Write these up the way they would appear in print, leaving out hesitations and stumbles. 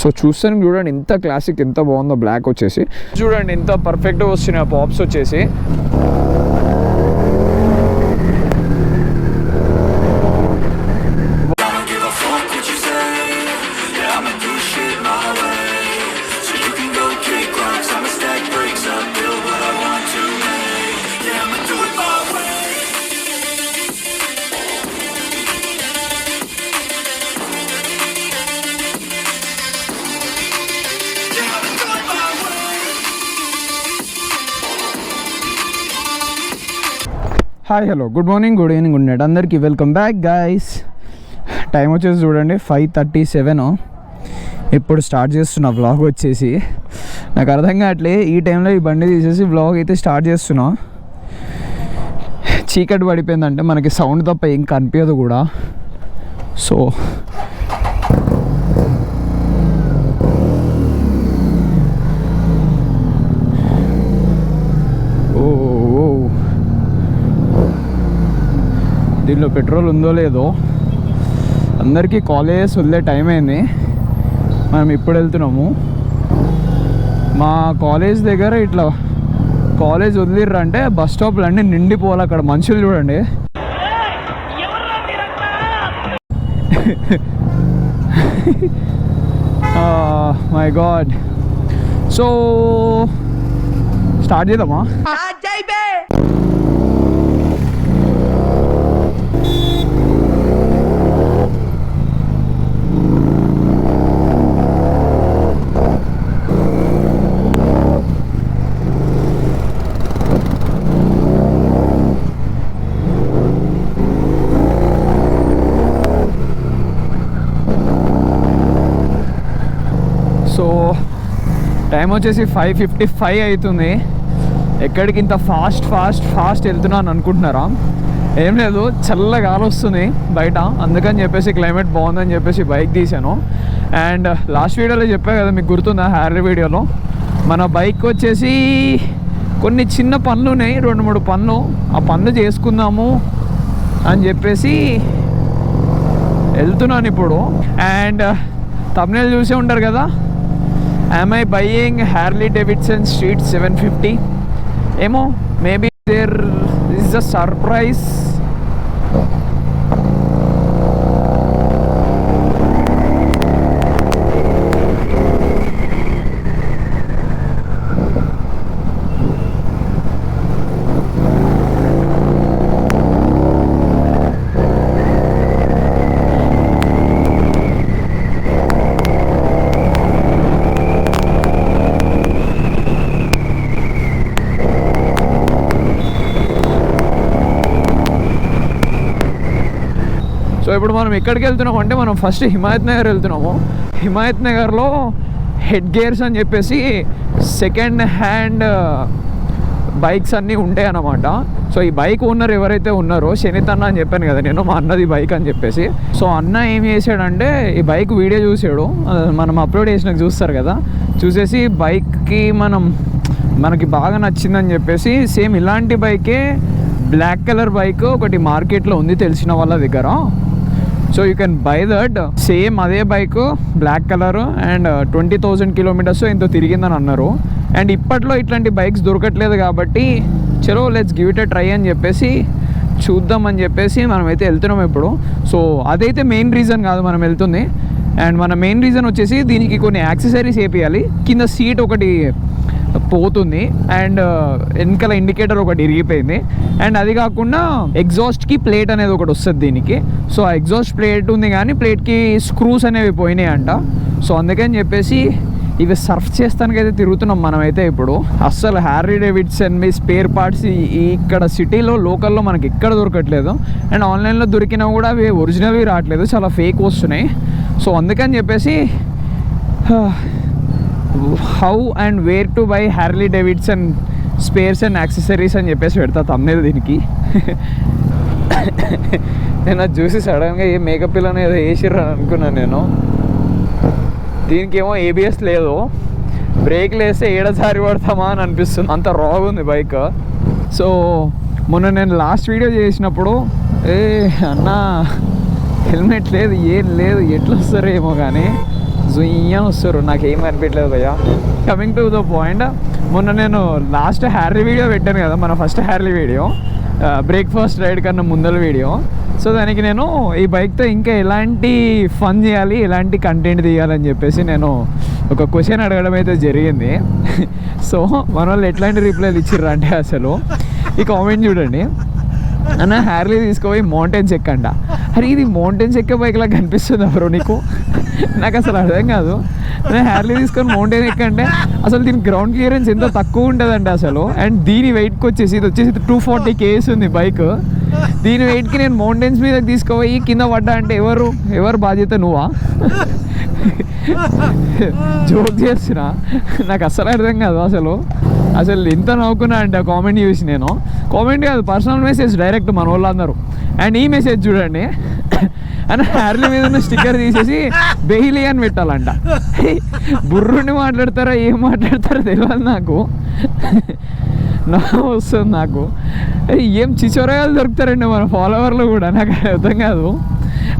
So చూస్తాను చూడండి ఎంత క్లాసిక్, ఎంత బాగుందో బ్లాక్ వచ్చేసి. చూడండి ఎంత పర్ఫెక్ట్గా వస్తున్నాయి పాప్స్ వచ్చేసి. Hi hello good morning good evening good night అందరికీ వెల్కమ్ బ్యాక్ గైస్. టైం వచ్చేసి చూడండి 5:37. ఇప్పుడు స్టార్ట్ చేస్తున్నా వ్లాగ్ వచ్చేసి. నాకు అర్థం కావట్లే ఈ టైంలో ఈ బండి తీసేసి వ్లాగ్ అయితే స్టార్ట్ చేస్తున్నా. చీకటి పడిపోయిందంటే మనకి సౌండ్ తప్ప ఏం కనిపించదు కూడా. సో దీనిలో పెట్రోల్ ఉందో లేదో. అందరికీ కాలేజెస్ వదిలే టైం అయింది, మనం ఇప్పుడు వెళ్తున్నాము. మా కాలేజ్ దగ్గర ఇట్లా కాలేజ్ వదిలిర్రు అంటే బస్ స్టాప్లు అన్నీ నిండిపోవాలి. అక్కడ మనుషులు చూడండి. My God. సో స్టార్ట్ చేద్దామా? సో టైం వచ్చేసి 5:55 అవుతుంది. ఎక్కడికి ఇంత ఫాస్ట్ వెళ్తున్నాను అనుకుంటున్నారా? ఏం లేదు, చల్లగా గాలి వస్తుంది బయట, అందుకని చెప్పేసి క్లైమేట్ బాగుందని చెప్పేసి బైక్ తీసాను. అండ్ లాస్ట్ వీడియోలో చెప్పా కదా, మీకు గుర్తుందా? హ్యారీ వీడియోలో మన బైక్ వచ్చేసి కొన్ని చిన్న పనులు ఉన్నాయి, 2-3 పనులు. ఆ పనులు చేసుకుందాము అని చెప్పేసి వెళ్తున్నాను ఇప్పుడు. అండ్ థంబ్నెయిల్ చూసే ఉంటారు కదా, am I buying Harley Davidson Street 750? ఏమో, maybe there is a surprise. So ఇప్పుడు మనం ఎక్కడికి వెళ్తున్నాము అంటే, మనం ఫస్ట్ హిమాయత్ నగర్ వెళ్తున్నాము. హిమాయత్ నగర్లో హెడ్ గేర్స్ అని చెప్పేసి సెకండ్ హ్యాండ్ బైక్స్ అన్నీ ఉంటాయి అన్నమాట. సో ఈ బైక్ ఓనర్ ఎవరైతే ఉన్నారో, శనిత్ అన్న అని చెప్పాను కదా నేను, మా అన్నది బైక్ అని చెప్పేసి. సో అన్న ఏం చేశాడంటే, ఈ బైక్ వీడియో చూసాడు, మనం అప్లోడ్ చేసినాక చూస్తారు కదా, చూసేసి బైక్కి మనకి బాగా నచ్చిందని చెప్పేసి, సేమ్ ఇలాంటి బైకే బ్లాక్ కలర్ బైక్ ఒకటి మార్కెట్లో ఉంది తెలిసిన వాళ్ళ దగ్గర. So you can buy that. Same అదే bike black colour and 20,000 kilometres ఎంతో తిరిగిందని అన్నారు. అండ్ ఇప్పట్లో ఇట్లాంటి బైక్స్ దొరకట్లేదు కాబట్టి చలో let's give it a try అని చెప్పేసి చూద్దామని చెప్పేసి మనమైతే వెళ్తున్నాం ఇప్పుడు. సో అదైతే మెయిన్ రీజన్ కాదు మనం వెళ్తుంది. అండ్ మన మెయిన్ రీజన్ వచ్చేసి దీనికి కొన్ని యాక్సెసరీస్ వేపియాలి. కింద సీట్ ఒకటి పోతుంది అండ్ వెనకాల ఇండికేటర్ ఒకటి ఇరిగిపోయింది. అండ్ అది కాకుండా ఎగ్జాస్ట్కి ప్లేట్ అనేది ఒకటి వస్తుంది దీనికి. సో ఆ ఎగ్జాస్ట్ ప్లేట్ ఉంది కానీ ప్లేట్కి స్క్రూస్ అనేవి పోయినాయి అంట. సో అందుకని చెప్పేసి ఇవి సర్ఫ్ చేస్తానికైతే తిరుగుతున్నాం మనమైతే ఇప్పుడు. అస్సలు హ్యారీ డేవిడ్సన్ మీ స్పేర్ పార్ట్స్ ఇక్కడ సిటీలో లోకల్లో మనకి ఎక్కడ దొరకట్లేదు. అండ్ ఆన్లైన్లో దొరికినా కూడా అవి ఒరిజినల్వి రావట్లేదు, చాలా ఫేక్ వస్తున్నాయి. సో అందుకని చెప్పేసి how and where to buy Harley Davidson spares and accessories అని చెప్పేసి పెడతా తమ్నేల్ దీనికి. నేను అది చూసి సడన్గా ఏ మేకప్ పిల్లని ఏదో వేసిర్రు అనుకున్నాను నేను. దీనికి ఏమో ఏబిఎస్ లేదు, బ్రేక్లు వేస్తే ఏడసారి పడతామా అని అనిపిస్తుంది, అంత రాగ్ ఉంది బైక్. సో మొన్న నేను లాస్ట్ వీడియో చేసినప్పుడు అన్న హెల్మెట్ లేదు ఏం లేదు ఎట్లా వస్తారేమో కానీ జుయ్యం వస్తారు, నాకేం అనిపించలేదు భయ్య. కమింగ్ టు ద పాయింట్, మొన్న నేను లాస్ట్ హ్యార్లీ వీడియో పెట్టాను కదా, మన first Harley video, breakfast ride కన్నా ముందర వీడియో. సో దానికి నేను ఈ బైక్తో ఇంకా ఎలాంటి ఫన్ చేయాలి, ఎలాంటి కంటెంట్ తీయాలని చెప్పేసి నేను ఒక క్వశ్చన్ అడగడం అయితే జరిగింది. సో మన వాళ్ళు ఎట్లాంటి రిప్లైలు ఇచ్చిర్రు అంటే, అసలు ఈ కామెంట్ చూడండి, అన్న హ్యార్లీ తీసుకుపోయి మౌంటైన్స్ ఎక్కంట. అరే ఇది మౌంటైన్స్ ఎక్కే బైక్లా కనిపిస్తుంది బ్రో నీకు? నాకు అసలు అర్థం కాదు. నేను హ్యార్లీ తీసుకొని మౌంటైన్ ఎక్కంటే అసలు దీని గ్రౌండ్ క్లియరెన్స్ ఎంత తక్కువ ఉంటుందండి అసలు. అండ్ దీని వెయిట్కి వచ్చేసి ఇది వచ్చేసి 240 kgs ఉంది బైక్. దీని వెయిట్కి నేను మౌంటైన్స్ మీద తీసుకుపోయి కింద పడ్డా అంటే ఎవరు బాధ్యత? నువ్వా? జోక్ చేస్తున్నా, నాకు అస్సలు అర్థం కాదు అసలు ఎంత నవ్వుకున్నా అంటే ఆ కామెంట్ చూసి. నేను కామెంట్ కాదు, పర్సనల్ మెసేజ్ డైరెక్ట్ మన వాళ్ళందరూ. అండ్ ఈ మెసేజ్ చూడండి, అని హ్యార్లీ మీద ఉన్న స్టిక్కర్ తీసేసి బెయిలీ అని పెట్టాలంట. బుర్రుండి మాట్లాడతారా ఏం మాట్లాడతారో తెలియదు నాకు, నవ్వు వస్తుంది నాకు. ఏం చిచోరగాలు దొరుకుతారండి మన ఫాలోవర్లు కూడా, నాకు అర్థం కాదు.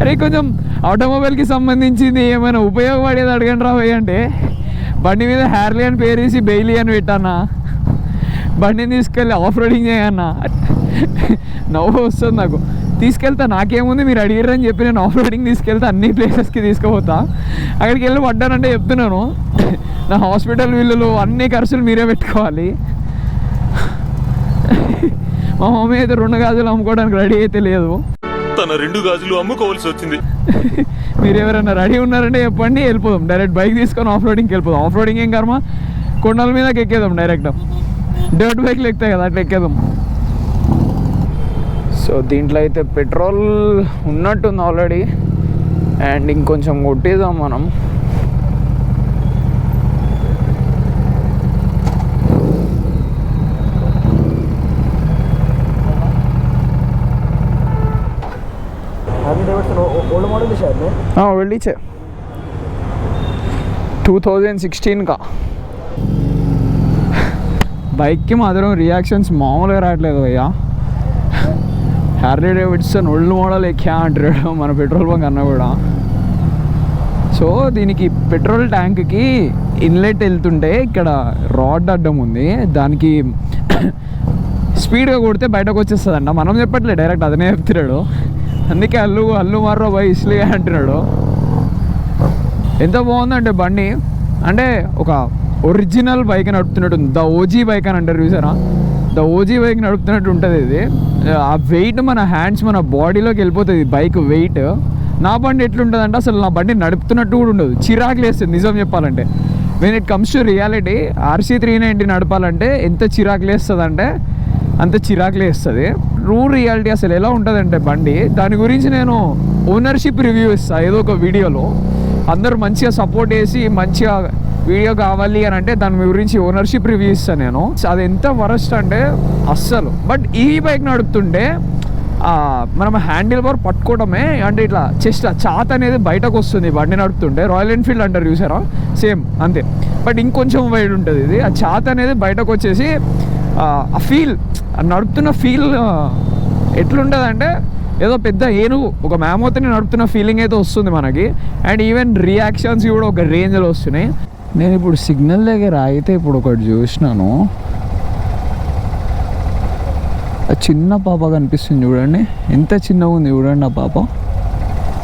అరే కొంచెం ఆటోమొబైల్కి సంబంధించింది ఏమైనా ఉపయోగపడేది అడగండి రాబోయ్ అంటే, బండి మీద హ్యార్లీ అని పేరు వేసి బెయిలీ అని పెట్టానా, బండిని తీసుకెళ్ళి ఆఫ్ రోడింగ్ చేయన్నా, నవ్వు వస్తుంది నాకు. తీసుకెళ్తా, నాకేముంది మీరు అడిగారని చెప్పి నేను ఆఫ్ రోడింగ్ తీసుకెళ్తా, అన్ని ప్లేసెస్కి తీసుకుపోతా. అక్కడికి వెళ్ళి పడ్డానంటే చెప్తున్నాను, నా హాస్పిటల్ బిల్లులు అన్ని ఖర్చులు మీరే పెట్టుకోవాలి. మా మమ్మీ అయితే 2 గాజులు అమ్ముకోవడానికి రెడీ అయితే లేదు, తన 2 గాజులు అమ్ముకోవాల్సి వచ్చింది. మీరు ఎవరైనా రెడీ ఉన్నారంటే చెప్పండి, వెళ్ళిపోదాం డైరెక్ట్. బైక్ తీసుకొని ఆఫ్ రోడింగ్కి వెళ్ళిపోదాం. ఆఫ్ రోడింగ్ ఏం కర్మ, కొండల మీదకి ఎక్కేదాం డైరెక్ట్. డర్ట్ బైక్లు ఎక్కుతాయి కదా, అట్లా ఎక్కేదాం. సో దీంట్లో అయితే పెట్రోల్ ఉన్నట్టుంది ఆల్రెడీ, అండ్ ఇంకొంచెం కొట్టేద్దాం మనం. ओल्ड मॉडल है शायद में। हाँ ओल्ड है, 2016 का. బైక్కి మాత్రం రియాక్షన్స్ మామూలుగా రావట్లేదు భయ్యా. హ్యార్లీ డేవిడ్సన్ ఓల్డ్ మోడల్ ఎక్కా అంటాడు మన పెట్రోల్ బంక్ అన్న కూడా. సో దీనికి పెట్రోల్ ట్యాంక్కి ఇన్లెట్ వెళ్తుంటే ఇక్కడ రాడ్ అడ్డం ఉంది, దానికి స్పీడ్గా కొడితే బయటకు వచ్చేస్తుందంట. మనం చెప్పట్లేదు, డైరెక్ట్ అదనే చెప్తున్నాడు. అందుకే అల్లు మార్రో బై ఇస్లీ అంటున్నాడు. ఎంత బాగుందంటే బండి, అంటే ఒక ఒరిజినల్ బైక్ నడుపుతున్నట్టు, ద ఓజీ బైక్ అని అంటారు చూసారా, ద ఓజీ బైక్ నడుపుతున్నట్టు ఉంటుంది ఇది. ఆ వెయిట్ మన హ్యాండ్స్ మన బాడీలోకి వెళ్ళిపోతుంది బైక్ వెయిట్. నా బండి ఎట్లుంటుంది అంటే అసలు నా బండి నడుపుతున్నట్టు కూడా ఉండదు, చిరాకులు వేస్తుంది నిజం చెప్పాలంటే. When it comes to reality, RC 390 నడపాలంటే ఎంత చిరాకులు వేస్తుంది అంటే అంత చిరాకులు వేస్తుంది. ట్రూ రియాలిటీ అసలు ఎలా ఉంటుందంటే బండి, దాని గురించి నేను ఓనర్షిప్ రివ్యూ ఇస్తాను ఏదో ఒక వీడియోలో. అందరూ మంచిగా సపోర్ట్ చేసి మంచిగా వీడియో కావాలి అని అంటే దాని గురించి ఓనర్షిప్ రివ్యూ ఇస్తాను నేను. అది ఎంత వరస్ట్ అంటే అస్సలు. బట్ ఈ బైక్ నడుపుతుంటే మనం హ్యాండిల్ బార్ పట్టుకోవడమే, అంటే ఇట్లా చెస్ట్ చాత అనేది బయటకు వస్తుంది బండి నడుపుతుంటే. రాయల్ ఎన్ఫీల్డ్ అంటారు చూసారా, సేమ్ అంతే, బట్ ఇంకొంచెం వైడ్ ఉంటుంది ఇది. ఆ చాత అనేది బయటకు వచ్చేసి ఆ ఫీల్, నడుపుతున్న ఫీల్ ఎట్లుంటుంది అంటే ఏదో పెద్ద ఏనుగు ఒక మ్యామోత్ని నడుపుతున్న ఫీలింగ్ అయితే వస్తుంది మనకి. అండ్ ఈవెన్ రియాక్షన్స్ కూడా ఒక రేంజ్లో వస్తున్నాయి. నేను ఇప్పుడు సిగ్నల్ దగ్గర అయితే ఇప్పుడు ఒకటి చూసినాను, చిన్న పాప కనిపిస్తుంది చూడండి, ఎంత చిన్నగా ఉంది చూడండి. ఆ పాప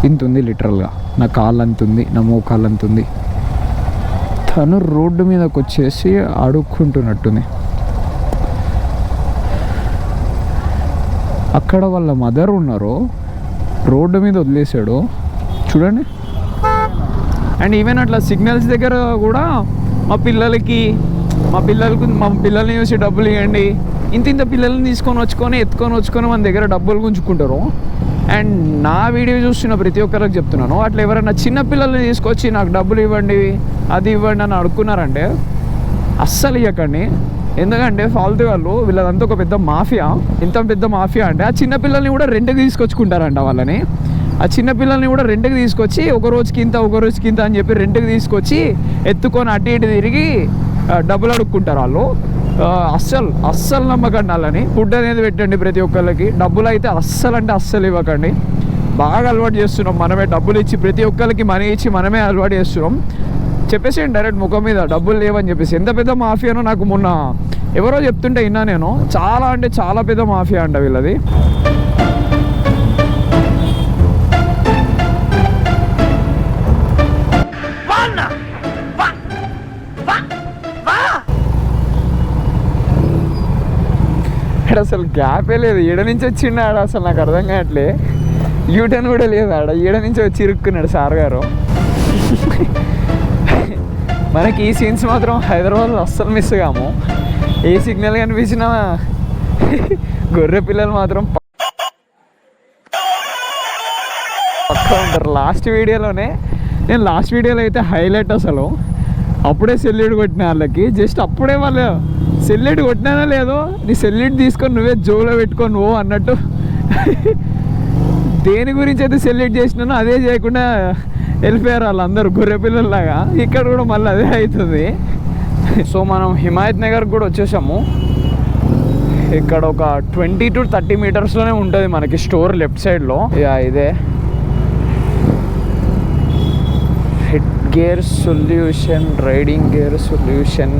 ఇంత ఉంది లిటరల్గా, నా కాళ్ళు అంత ఉంది, నా మోకాళ్ళు అంత ఉంది. తను రోడ్డు మీదకి వచ్చేసి అడుక్కుంటున్నట్టుంది. అక్కడ వాళ్ళ మదర్ ఉన్నారు, రోడ్డు మీద వదిలేసాడు చూడండి. అండ్ ఈవెన్ అట్లా సిగ్నల్స్ దగ్గర కూడా మా పిల్లల్ని చూసి డబ్బులు ఇవ్వండి, ఇంత పిల్లల్ని ఎత్తుకొని వచ్చుకొని మన దగ్గర డబ్బులు గుంజుకుంటారు. అండ్ నా వీడియో చూస్తున్న ప్రతి ఒక్కరికి చెప్తున్నాను, అట్లా ఎవరైనా చిన్న పిల్లల్ని తీసుకొచ్చి నాకు డబ్బులు ఇవ్వండి అది ఇవ్వండి అని అడుక్కున్నారంటే అస్సలు ఇవ్వకండి. ఎందుకంటే ఫాల్తూ వాళ్ళు, వీళ్ళదంతా ఒక పెద్ద మాఫియా. ఎంత పెద్ద మాఫియా అంటే ఆ చిన్నపిల్లల్ని కూడా రెంట్కి తీసుకొచ్చుకుంటారంట వాళ్ళని. ఆ చిన్నపిల్లల్ని కూడా రెంట్కి తీసుకొచ్చి ఒక రోజుకి ఇంత అని చెప్పి రెంట్కి తీసుకొచ్చి ఎత్తుకొని అటు ఇటు తిరిగి డబ్బులు అడుక్కుంటారు వాళ్ళు. అస్సలు నమ్మకండి వాళ్ళని. ఫుడ్ అనేది పెట్టండి ప్రతి ఒక్కళ్ళకి, డబ్బులు అయితే అస్సలు ఇవ్వకండి. బాగా అలవాటు చేస్తున్నాం మనమే, డబ్బులు ఇచ్చి ప్రతి ఒక్కరికి మనీ ఇచ్చి మనమే అలవాటు చేస్తున్నాం. చెప్పేసి డైరెక్ట్ ముఖం మీద డబ్బులు లేవని చెప్పేసి. ఎంత పెద్ద మాఫియానో నాకు మొన్న ఎవరో చెప్తుంటే విన్నా నేను. చాలా అంటే చాలా పెద్ద మాఫియా అంట వీళ్ళది. అసలు గ్యాపే లేదు, ఈడ నుంచి వచ్చిండు ఆడ. అసలు నాకు అర్థం కావట్లే, యూటర్న్ కూడా లేదు ఆడ. ఈడ నుంచి వచ్చి ఇరుక్కున్నాడు సార్ గారు. మనకి ఈ సీన్స్ మాత్రం హైదరాబాద్లో అస్సలు మిస్ కాము. ఏ సిగ్నల్ కనిపించినా గొర్రె పిల్లలు మాత్రం పక్కా ఉంటారు. లాస్ట్ వీడియోలో అయితే హైలైట్ అసలు. అప్పుడే సెల్యూట్ కొట్టిన వాళ్ళకి, జస్ట్ అప్పుడే వాళ్ళు సెల్యూట్ కొట్టినానో లేదో, నీ సెల్యూట్ తీసుకొని నువ్వే జోలో పెట్టుకొని నువ్వు అన్నట్టు దేని గురించి అయితే సెల్యూట్ చేసినానో అదే చేయకుండా వెళ్ళిపోయారు వాళ్ళందరూ గొర్రె పిల్లల్లాగా. ఇక్కడ కూడా మళ్ళీ అదే అవుతుంది. సో మనం హిమాయత్ నగర్ కూడా వచ్చేసాము. ఇక్కడ ఒక 20 to 30 మీటర్స్లోనే ఉంటుంది మనకి స్టోర్ లెఫ్ట్ సైడ్లో. ఇదే head gear solution, riding gear solution.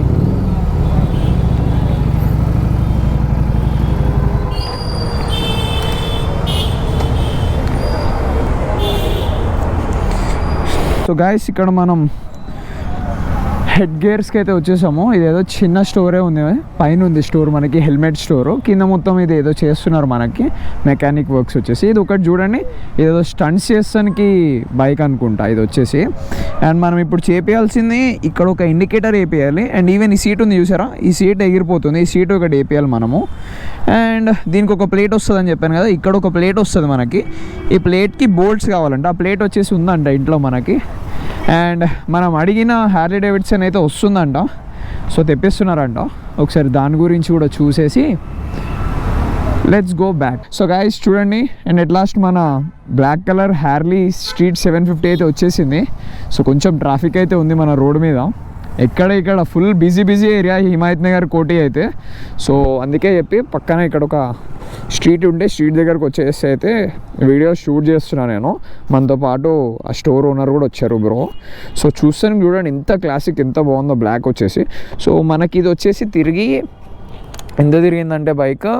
So guys ఇక్కడ మనం హెడ్ గేర్స్కి అయితే వచ్చేసాము. ఇదేదో చిన్న స్టోరే ఉంది, పైన ఉంది స్టోర్ మనకి, హెల్మెట్ స్టోరు. కింద మొత్తం ఇది ఏదో చేస్తున్నారు మనకి, మెకానిక్ వర్క్స్ వచ్చేసి. ఇది ఒకటి చూడండి, ఇదేదో స్టంట్స్ చేస్తానికి బైక్ అనుకుంటా ఇది వచ్చేసి. అండ్ మనం ఇప్పుడు చేపియాల్సింది ఇక్కడ ఒక ఇండికేటర్ వేపియాలి. అండ్ ఈవెన్ ఈ సీట్ ఉంది చూసారా, ఈ సీట్ ఎగిరిపోతుంది. ఈ సీట్ ఒకటి వేపియాలి మనము. అండ్ దీనికి ఒక ప్లేట్ వస్తుందని చెప్పాను కదా, ఇక్కడ ఒక ప్లేట్ వస్తుంది మనకి. ఈ ప్లేట్కి బోల్ట్స్ కావాలంట. ఆ ప్లేట్ వచ్చేసి ఉందంట ఇంట్లో మనకి. అండ్ మనం అడిగిన హార్లీ డేవిడ్సన్ అయితే వస్తుందంట, సో తెప్పిస్తున్నారంట. ఒకసారి దాని గురించి కూడా చూసేసి let's go back. So guys చూడండి, అండ్ ఎట్ లాస్ట్ మన బ్లాక్ కలర్ హార్లీ స్ట్రీట్ 750 అయితే వచ్చేసింది. సో కొంచెం ట్రాఫిక్ అయితే ఉంది మన రోడ్ మీద. ఇక్కడ full busy area Himayat Nagar కోటి అయితే. సో అందుకే చెప్పి పక్కన ఇక్కడ ఒక స్ట్రీట్ ఉంటే స్ట్రీట్ దగ్గరకు వచ్చేసి అయితే వీడియో షూట్ చేస్తున్నాను నేను. మనతో పాటు ఆ స్టోర్ ఓనర్ కూడా వచ్చారు బ్రో. సో చూస్తాను చూడండి ఎంత క్లాసిక్, ఎంత బాగుందో బ్లాక్ వచ్చేసి. సో మనకి ఇది వచ్చేసి తిరిగి ఎంత తిరిగిందంటే బైక్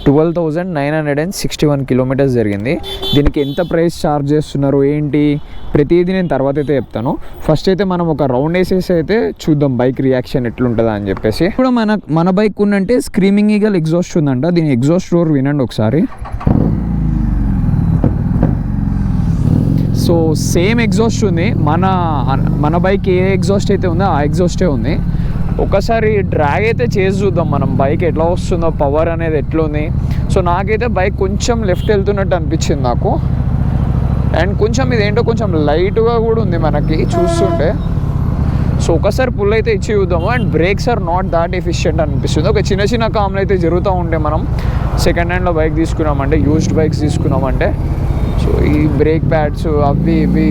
12,961 కిలోమీటర్స్ జరిగింది. దీనికి ఎంత ప్రైస్ ఛార్జ్ చేస్తున్నారు ఏంటి ప్రతిదీ నేను తర్వాత అయితే చెప్తాను. ఫస్ట్ అయితే మనం ఒక రౌండ్ వేసేసి అయితే చూద్దాం బైక్ రియాక్షన్ ఎట్లుంటుందా అని చెప్పేసి. ఇప్పుడు మన బైక్ ఉందంటే స్క్రీమింగ్ ఈగల్ ఎగ్జాస్ట్ ఉందంట. దీని ఎగ్జాస్ట్ డోర్ వినండి ఒకసారి. సో సేమ్ ఎగ్జాస్ట్ ఉంది, మన బైక్ ఏ ఎగ్జాస్ట్ అయితే ఉందో ఆ ఎగ్జాస్టే ఉంది. ఒకసారి డ్రాగ్ అయితే చేసి చూద్దాం మనం, బైక్ ఎట్లా వస్తుందో, పవర్ అనేది ఎట్లుంది. సో నాకైతే బైక్ కొంచెం లెఫ్ట్ వెళ్తున్నట్టు అనిపించింది నాకు. అండ్ కొంచెం ఇదేంటో కొంచెం లైట్గా కూడా ఉంది మనకి చూస్తుంటే. సో ఒకసారి పుల్ అయితే ఇచ్చి చూద్దాము. And brakes are not that efficient అనిపిస్తుంది. ఒక చిన్న కామ్లు అయితే జరుగుతూ ఉంటాయి మనం సెకండ్ హ్యాండ్లో బైక్ తీసుకున్నామంటే, యూజ్డ్ బైక్స్ తీసుకున్నామంటే. సో ఈ బ్రేక్ ప్యాడ్స్ అవి ఇవి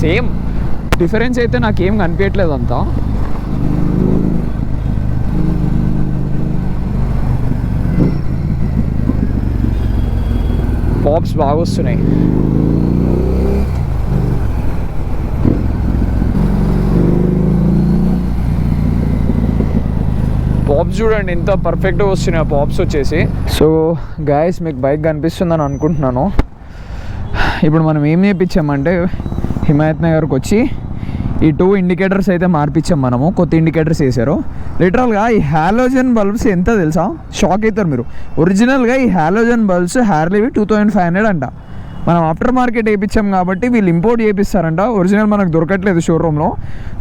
సేమ్, డిఫరెన్స్ అయితే నాకేం కనిపించట్లేదు అంతా. పాప్స్ బాగా వస్తున్నాయి. పాప్స్ చూడండి ఎంత పర్ఫెక్ట్గా వస్తున్నాయి పాప్స్ వచ్చేసి. సో గాయస్ మీకు బైక్ కనిపిస్తుందని అనుకుంటున్నాను. ఇప్పుడు మనం ఏం చేయించామంటే హిమాయత్ నగర్కి వచ్చి ఈ 2 ఇండికేటర్స్ అయితే మార్పించాం మనము. కొత్త ఇండికేటర్స్ వేసారు. లిటరల్గా ఈ హాలోజన్ బల్బ్స్ ఎంత తెలుసా, షాక్ అవుతారు మీరు. ఒరిజినల్గా ఈ హాలోజన్ బల్బ్స్ హార్లీవి 2500 అంట. మనం ఆఫ్టర్ మార్కెట్ వేయించాం కాబట్టి వీళ్ళు ఇంపోర్ట్ చేపిస్తారంట. ఒరిజినల్ మనకు దొరకట్లేదు షోరూంలో.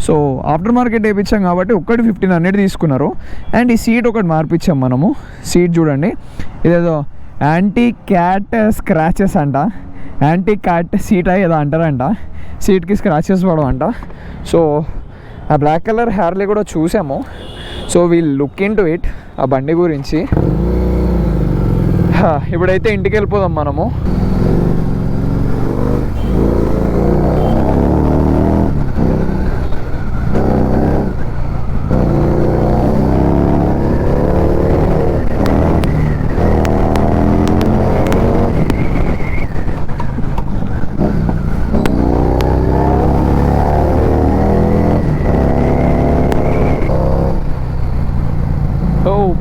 సో ఆఫ్టర్ మార్కెట్ వేయించాం కాబట్టి ఒక్కటి 1500 తీసుకున్నారు. అండ్ ఈ సీట్ ఒకటి మార్పించాం మనము. సీట్ చూడండి, ఇదేదో యాంటీ క్యాట్ స్క్రాచెస్ అంట. యాంటీ క్యాట్ సీట్ ఏదో అంటారంట. సీట్కి స్క్రాచెస్ పడవంట. సో ఆ బ్లాక్ కలర్ హార్లీ కూడా చూసాము. So we'll look into it ఆ బండి గురించి. ఇప్పుడైతే ఇంటికి వెళ్ళిపోదాం మనము.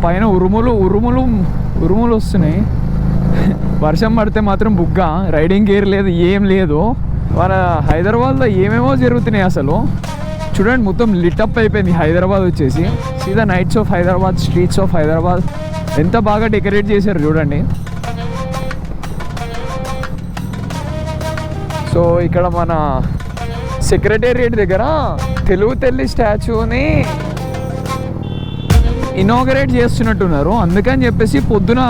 పైన ఉరుములు ఉరుములు ఉరుములు వస్తున్నాయి. వర్షం పడితే మాత్రం బుగ్గ, రైడింగ్ గేర్ లేదు, ఏం లేదు. మన హైదరాబాద్లో ఏమేమో జరుగుతున్నాయి అసలు. చూడండి మొత్తం లిటప్ అయిపోయింది హైదరాబాద్ వచ్చేసి. సీదా nights of Hyderabad, streets of Hyderabad ఎంత బాగా డెకరేట్ చేశారు చూడండి. సో ఇక్కడ మన సెక్రటేరియట్ దగ్గర తెలుగు తల్లి స్టాచ్యూని ఇనాగరేట్ చేస్తున్నట్టున్నారు. అందుకని చెప్పేసి పొద్దున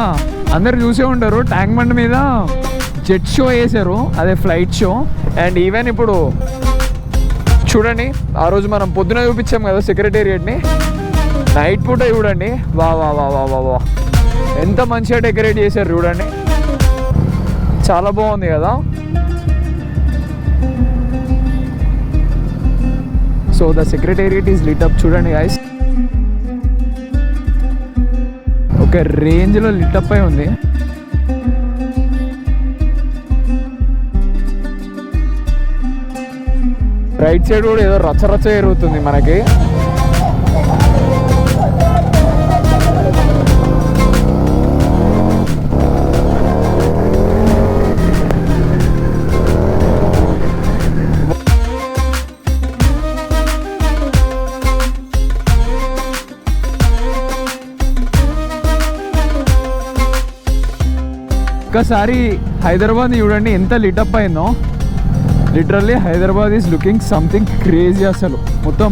అందరు చూసే ఉంటారు, ట్యాంక్ బండ్ మీద జెట్ షో వేశారు, అదే ఫ్లైట్ షో. అండ్ ఈవెన్ ఇప్పుడు చూడండి, ఆ రోజు మనం పొద్దున చూపించాం కదా సెక్రటేరియట్ని, నైట్ పూట చూడండి. వా వా వా వా వా వా ఎంత మంచిగా డెకరేట్ చేశారు చూడండి, చాలా బాగుంది కదా. So the secretariat is lit up చూడండి గైస్, ఒక రేంజ్లో లిటప్ అయి ఉంది. రైట్ సైడ్ కూడా ఏదో రచ్చరచ్చ జరుగుతుంది మనకి. ఒక్కసారి హైదరాబాద్ చూడండి ఎంత లిటప్ అయిందో. Literally Hyderabad is looking something crazy. అసలు మొత్తం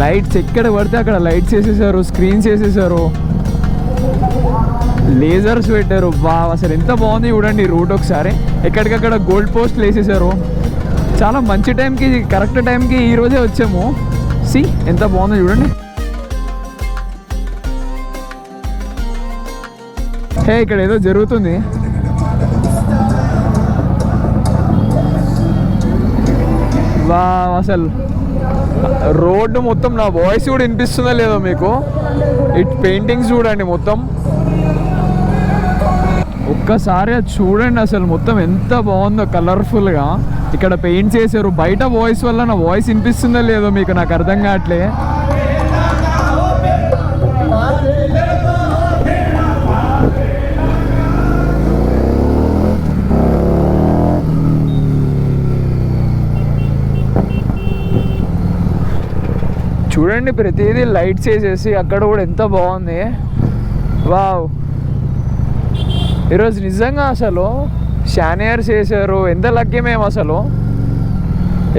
లైట్స్ ఎక్కడ పడితే అక్కడ లైట్స్ వేసేసారు, స్క్రీన్స్ వేసేసారు, లేజర్స్ పెట్టారు. అసలు ఎంత బాగుంది చూడండి రూట్. ఒకసారి ఎక్కడికక్కడ గోల్డ్ పోస్ట్లు వేసేసారు. చాలా మంచి టైంకి, కరెక్ట్ టైంకి ఈరోజే వచ్చాము. సి ఎంత బాగుందో చూడండి. హే ఇక్కడ ఏదో జరుగుతుంది. అసలు రోడ్డు మొత్తం, నా వాయిస్ కూడా వినిపిస్తుందా లేదో మీకు? ఇట్ పెయింటింగ్స్ చూడండి మొత్తం, ఒక్కసారి అది చూడండి. అసలు మొత్తం ఎంత బాగుందో కలర్ఫుల్గా. ఇక్కడ పెయింట్స్ వేసారు. బయట వాయిస్ వల్ల నా వాయిస్ వినిపిస్తుందో లేదో మీకు, నాకు అర్థం కావట్లే. చూడండి ప్రతిదీ లైట్స్ వేసేసి, అక్కడ కూడా ఎంత బాగుంది. వావ్, ఈరోజు నిజంగా అసలు షానియర్స్ వేసారు. ఎంత లక్కీ మేము అసలు.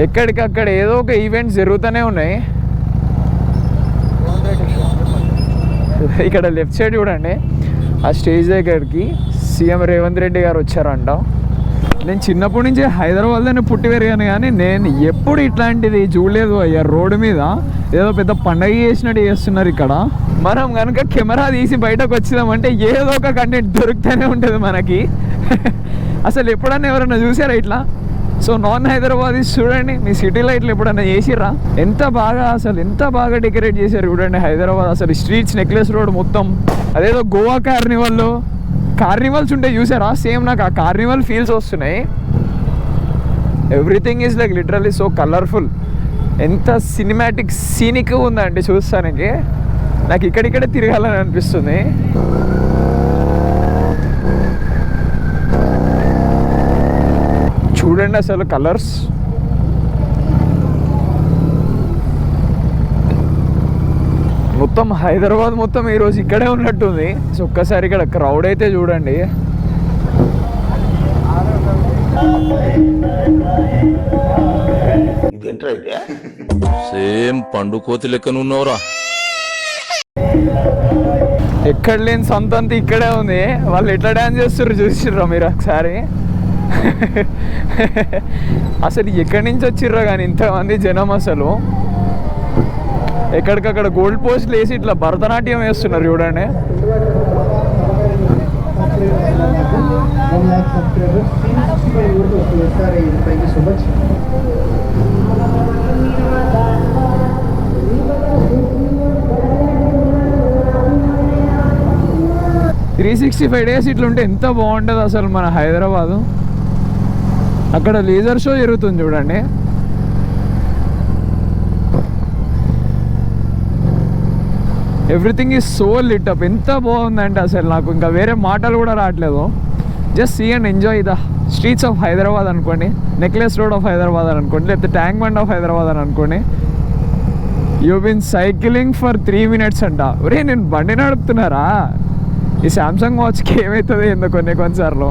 ఎక్కడికక్కడ ఏదో ఒక ఈవెంట్స్ జరుగుతూనే ఉన్నాయి. ఇక్కడ లెఫ్ట్ సైడ్ చూడండి, ఆ స్టేజ్ దగ్గరికి సీఎం రేవంత్ రెడ్డి గారు వచ్చారంట. నేను చిన్నప్పటి నుంచి హైదరాబాద్లోనే పుట్టి పెరిగాను, కానీ నేను ఎప్పుడు ఇట్లాంటిది చూడలేదు అయ్యా. రోడ్డు మీద ఏదో పెద్ద పండగ చేసినట్టు చేస్తున్నారు ఇక్కడ. మనం కనుక కెమెరా తీసి బయటకు వచ్చినామంటే ఏదో ఒక కంటెంట్ దొరుకుతూనే ఉంటుంది మనకి. అసలు ఎప్పుడన్నా ఎవరైనా చూసారా ఇట్లా? సో నాన్ హైదరాబాద్ చూడండి, మీ సిటీలో ఇట్లా ఎప్పుడన్నా చేసిర్రా? ఎంత బాగా, అసలు ఎంత బాగా డెకరేట్ చేశారు చూడండి హైదరాబాద్. అసలు స్ట్రీట్స్, నెక్లెస్ రోడ్ మొత్తం అదేదో గోవా కార్నివల్స్ ఉంటే చూసారా? సేమ్ నాకు ఆ కార్నివల్ ఫీల్స్ వస్తున్నాయి. Everything is like literally so colourful. ఎంత సినిమాటిక్ సీనిక్ ఉందండి చూస్తానికి. నాకు ఇక్కడిక్కడే తిరగాలని అనిపిస్తుంది. చూడండి అసలు కలర్స్. మొత్తం హైదరాబాద్ మొత్తం ఈరోజు ఇక్కడే ఉన్నట్టుంది. సో ఒక్కసారి ఇక్కడ క్రౌడ్ అయితే చూడండి. సేమ్ పండు కోతి లెక్కనున్నవరా. ఎక్కడ లేని సొంతంత ఇక్కడే ఉంది. వాళ్ళు ఎట్లా డ్యాన్స్ చేస్తుర్రు చూసిర్రా మీరు ఒకసారి? అసలు ఎక్కడి నుంచి వచ్చిర్రా కానీ ఇంతమంది జనం. అసలు ఎక్కడికక్కడ గోల్డ్ పోస్ట్లు వేసి ఇట్లా భరతనాట్యం వేస్తున్నారు చూడండి. త్రీ 365 days ఇట్లుంటే ఎంత బాగుంటుంది అసలు మన హైదరాబాదు. అక్కడ లేజర్ షో జరుగుతుంది చూడండి. Everything is so lit up. ఎంత బాగుందంటే అసలు నాకు ఇంకా వేరే మాటలు కూడా రావట్లేదు. Just see and enjoy the streets of Hyderabad అనుకోండి, నెక్లెస్ రోడ్ ఆఫ్ హైదరాబాద్ అని అనుకోండి, లేకపోతే ట్యాంక్ బండ్ ఆఫ్ హైదరాబాద్ అని అనుకోండి. You been cycling for 3 minutes అంట. ఒరే నేను బండి నడుపుతున్నారా? ఈ శాంసంగ్ వాచ్కి ఏమవుతుంది ఏందో కొన్నిసార్లు.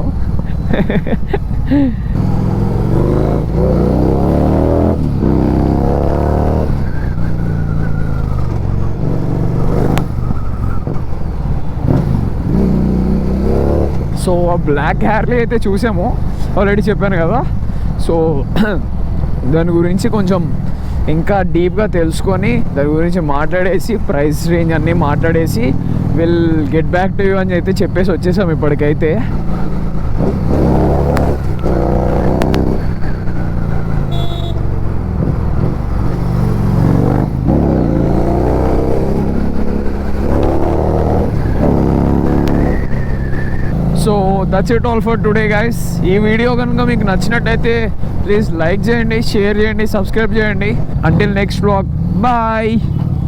సో ఆ బ్లాక్ హ్యార్లీ అయితే చూసాము, ఆల్రెడీ చెప్పాను కదా. సో దాని గురించి కొంచెం ఇంకా డీప్గా తెలుసుకొని దాని గురించి మాట్లాడేసి ప్రైస్ రేంజ్ అన్నీ మాట్లాడేసి will get back to you అని అయితే చెప్పేసి వచ్చేసాం ఇప్పటికైతే. So that's it all for today guys. ఈ వీడియో కనుక మీకు నచ్చినట్టయితే ప్లీజ్ లైక్ చేయండి, షేర్ చేయండి, సబ్స్క్రైబ్ చేయండి. Until next vlog, bye.